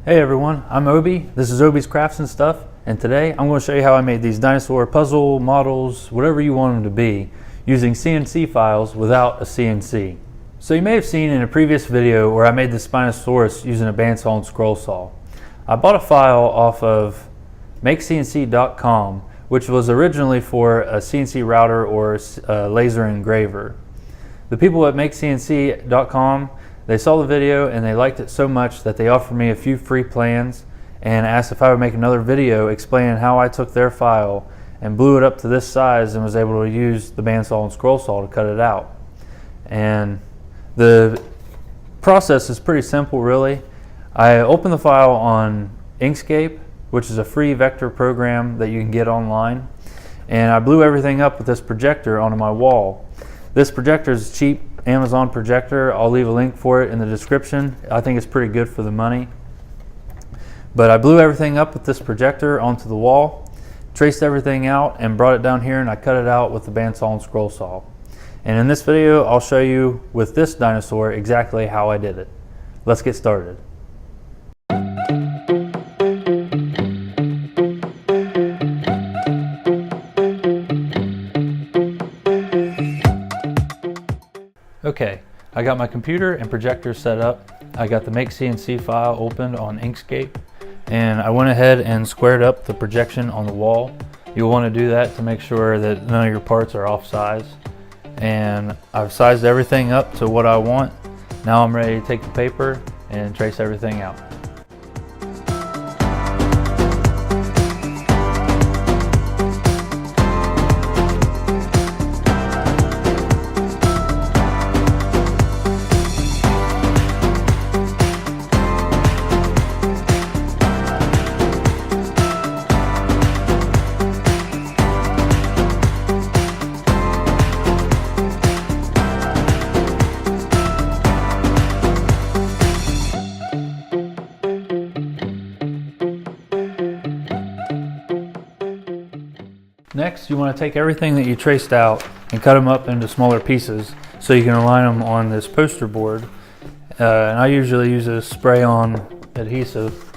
Hey everyone, I'm Obi. This is Obi's Crafts and Stuff, and today I'm going to show you how I made these dinosaur puzzle models, whatever you want them to be, using CNC files without a CNC. So you may have seen in a previous video where I made the Spinosaurus using a bandsaw and scroll saw. I bought a file off of MakeCNC.com, which was originally for a CNC router or a laser engraver. The people at MakeCNC.com, they saw the video and they liked it so much that they offered me a few free plans and asked if I would make another video explaining how I took their file and blew it up to this size and was able to use the bandsaw and scroll saw to cut it out. And the process is pretty simple, really. I opened the file on Inkscape, which is a free vector program that you can get online, and I blew everything up with this projector onto my wall. This projector is cheap Amazon projector. I'll leave a link for it in the description. I think it's pretty good for the money. But I blew everything up with this projector onto the wall, traced everything out, and brought it down here, and I cut it out with the bandsaw and scroll saw. And in this video, I'll show you with this dinosaur exactly how I did it. Let's get started. Okay, I got my computer and projector set up. I got the MakeCNC file opened on Inkscape, and I went ahead and squared up the projection on the wall. You'll want to do that to make sure that none of your parts are off size. And I've sized everything up to what I want. Now I'm ready to take the paper and trace everything out. Next, you want to take everything that you traced out and cut them up into smaller pieces so you can align them on this poster board. And I usually use a spray-on adhesive.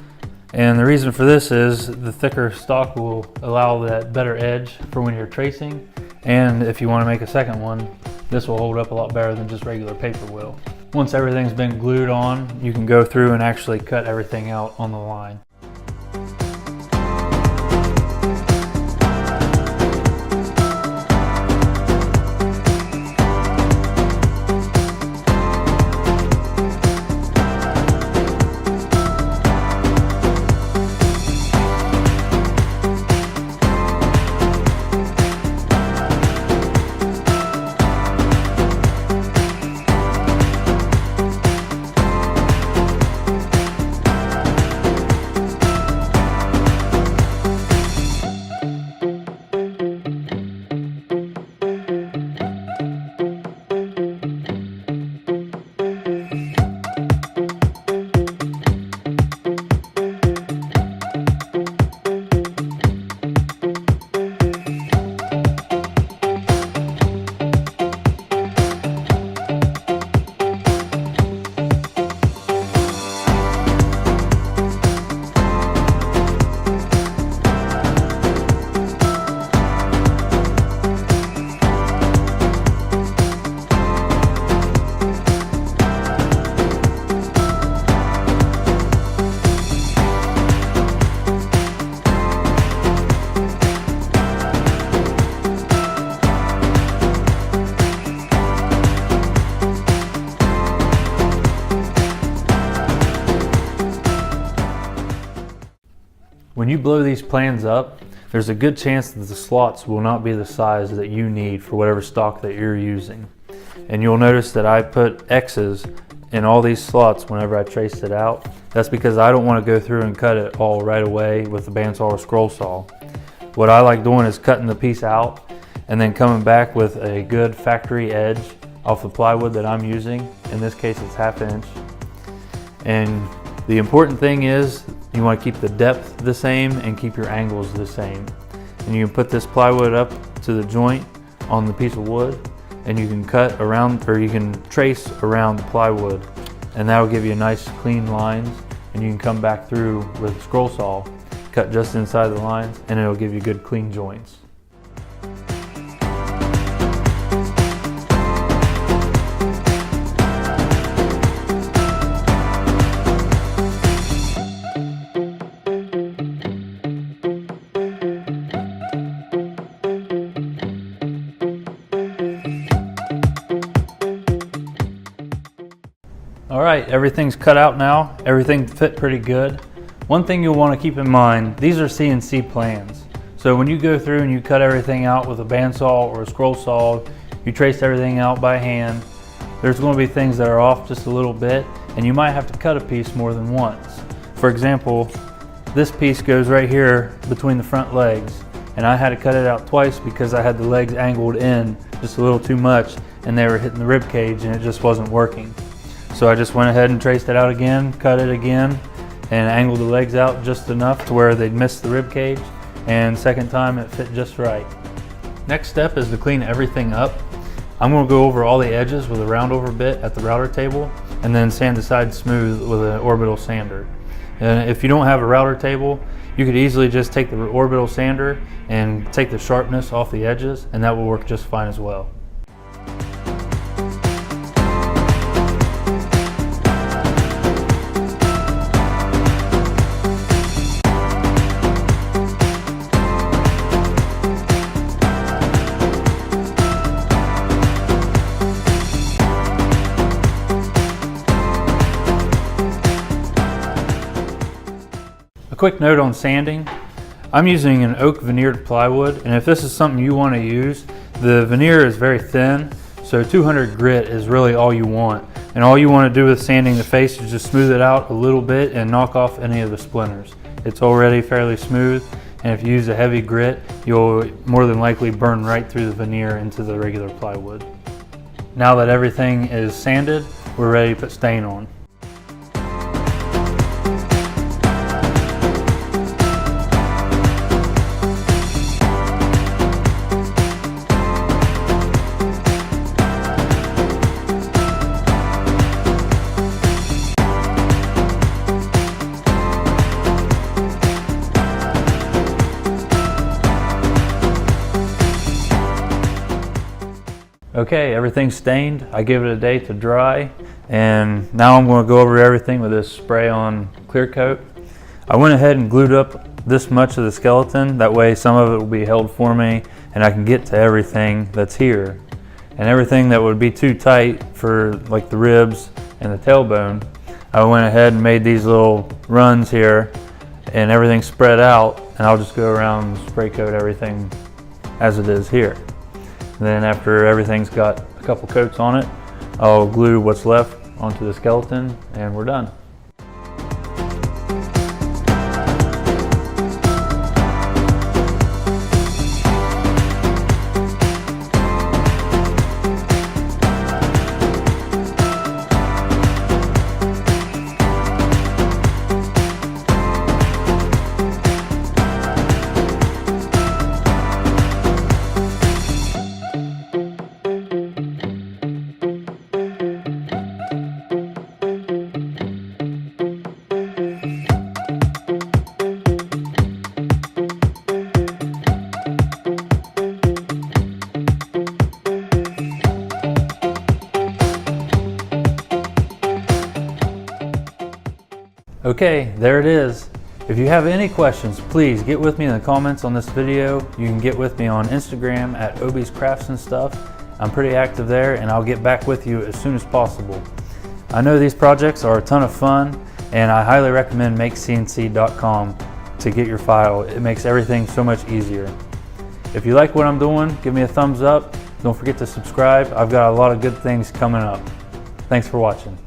And the reason for this is the thicker stock will allow that better edge for when you're tracing. And if you want to make a second one, this will hold up a lot better than just regular paper will. Once everything's been glued on, you can go through and actually cut everything out on the line. When you blow these plans up, there's a good chance that the slots will not be the size that you need for whatever stock that you're using. And you'll notice that I put X's in all these slots whenever I traced it out. That's because I don't want to go through and cut it all right away with the bandsaw or scroll saw. What I like doing is cutting the piece out and then coming back with a good factory edge off the plywood that I'm using. In this case, it's 1/2 inch. And the important thing is you want to keep the depth the same and keep your angles the same. And you can put this plywood up to the joint on the piece of wood, and you can cut around, or you can trace around the plywood, and that will give you nice clean lines, and you can come back through with a scroll saw, cut just inside the lines, and it'll give you good clean joints. Alright, everything's cut out now. Everything fit pretty good. One thing you'll want to keep in mind, these are CNC plans. So when you go through and you cut everything out with a bandsaw or a scroll saw, you trace everything out by hand, there's going to be things that are off just a little bit, and you might have to cut a piece more than once. For example, this piece goes right here between the front legs, and I had to cut it out twice because I had the legs angled in just a little too much, and they were hitting the rib cage and it just wasn't working. So I just went ahead and traced it out again, cut it again, and angled the legs out just enough to where they'd miss the rib cage, and second time it fit just right. Next step is to clean everything up. I'm going to go over all the edges with a round over bit at the router table, and then sand the sides smooth with an orbital sander. And if you don't have a router table, you could easily just take the orbital sander and take the sharpness off the edges, and that will work just fine as well. A quick note on sanding. I'm using an oak veneered plywood, and if this is something you want to use, the veneer is very thin, so 200 grit is really all you want. And all you want to do with sanding the face is just smooth it out a little bit and knock off any of the splinters. It's already fairly smooth, and if you use a heavy grit, you'll more than likely burn right through the veneer into the regular plywood. Now that everything is sanded, we're ready to put stain on. Okay, everything's stained. I give it a day to dry, and now I'm going to go over everything with this spray on clear coat. I went ahead and glued up this much of the skeleton, that way some of it will be held for me and I can get to everything that's here. And everything that would be too tight for like the ribs and the tailbone, I went ahead and made these little runs here and everything spread out, and I'll just go around and spray coat everything as it is here. Then after everything's got a couple coats on it, I'll glue what's left onto the skeleton and we're done. Okay, there it is. If you have any questions, please get with me in the comments on this video. You can get with me on Instagram at Obi's Crafts and Stuff. I'm pretty active there, and I'll get back with you as soon as possible. I know these projects are a ton of fun, and I highly recommend MakeCNC.com to get your file. It makes everything so much easier. If you like what I'm doing, give me a thumbs up. Don't forget to subscribe. I've got a lot of good things coming up. Thanks for watching.